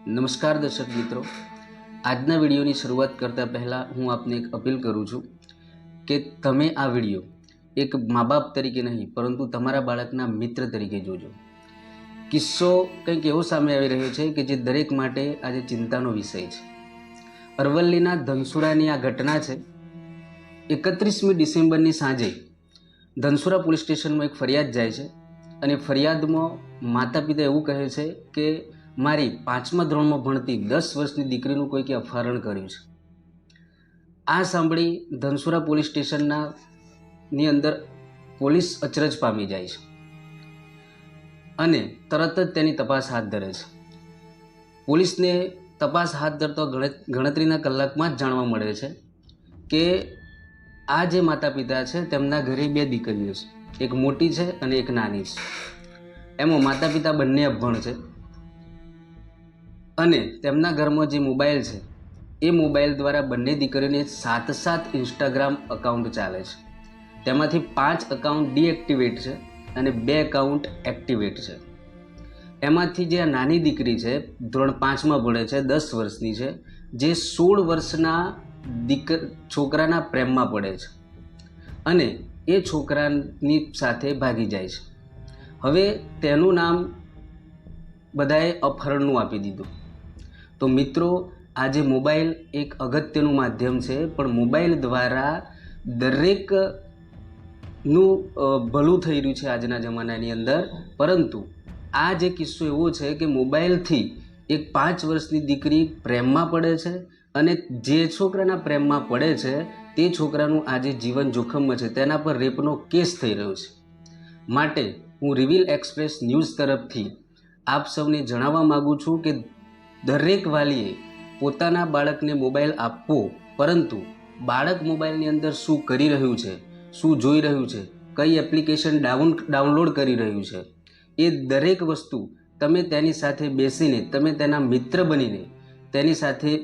નમસ્કાર દર્શક મિત્રો, આજના વિડીયોની શરૂઆત કરતાં પહેલાં હું આપને એક અપીલ કરું છું કે તમે આ વિડીયો એક મા બાપ તરીકે નહીં પરંતુ તમારા બાળકના મિત્ર તરીકે જોજો. કિસ્સો કંઈક એવો સામે આવી રહ્યો છે કે જે દરેક માટે આજે ચિંતાનો વિષય છે. અરવલ્લીના ધનસુરાની આ ઘટના છે. 31મી ડિસેમ્બરની સાંજે ધનસુરા પોલીસ સ્ટેશનમાં એક ફરિયાદ જાય છે અને ફરિયાદમાં માતા પિતા એવું કહે છે કે મારી 5મા ધોરણમાં ભણતી 10 વર્ષની દીકરીનું કોઈકે અપહરણ કર્યું છે. આ સાંભળી ધનસુરા પોલીસ સ્ટેશનની અંદર પોલીસ અચરજ પામી જાય છે અને તરત જ તેની તપાસ હાથ ધરે છે. પોલીસને તપાસ હાથ ધરતો ગણતરીના કલાકમાં જ જાણવા મળે છે કે આ જે માતા પિતા છે તેમના ઘરે 2 દીકરીઓ છે, એક મોટી છે અને એક નાની છે. એમાં માતા પિતા બંને અભણ છે અને તેમના ઘરમાં જે મોબાઈલ છે એ મોબાઈલ દ્વારા બંને દીકરીઓને 7 ઇન્સ્ટાગ્રામ એકાઉન્ટ ચાલે છે. તેમાંથી 5 એકાઉન્ટ ડીએક્ટિવેટ છે અને 2 એકાઉન્ટ એક્ટિવેટ છે. એમાંથી જે આ નાની દીકરી છે, ધોરણ 5માં ભણે છે, 10 વર્ષની છે, જે 16 વર્ષના છોકરાના પ્રેમમાં પડે છે અને એ છોકરાની સાથે ભાગી જાય છે. હવે તેનું નામ બધાએ અપહરણનું આપી દીધું. તો મિત્રો, આજે મોબાઈલ એક અગત્યનું માધ્યમ છે, પણ મોબાઈલ દ્વારા દરેકનું ભલું થઈ રહ્યું છે આજના જમાનાની અંદર. પરંતુ આ જે કિસ્સો એવો છે કે મોબાઈલથી એક 5 વર્ષની દીકરી પ્રેમમાં પડે છે અને જે છોકરાના પ્રેમમાં પડે છે તે છોકરાનું આજે જીવન જોખમમાં છે. તેના પર રેપનો કેસ થઈ રહ્યો છે. માટે હું રિવીલ એક્સપ્રેસ ન્યૂઝ તરફથી આપ સૌને જણાવવા માગું છું કે દરેક વાલીએ પોતાના બાળકને મોબાઈલ આપવો, પરંતુ બાળક મોબાઈલની અંદર શું કરી રહ્યું છે, શું જોઈ રહ્યું છે, કઈ એપ્લિકેશન ડાઉનલોડ કરી રહ્યું છે, એ દરેક વસ્તુ તમે તેની સાથે બેસીને, તમે તેના મિત્ર બનીને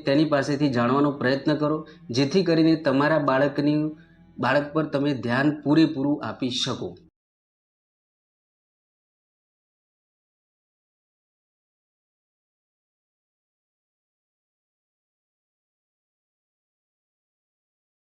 તેની પાસેથી જાણવાનો પ્રયત્ન કરો, જેથી કરીને તમારા બાળક પર તમે ધ્યાન પૂરેપૂરું આપી શકો.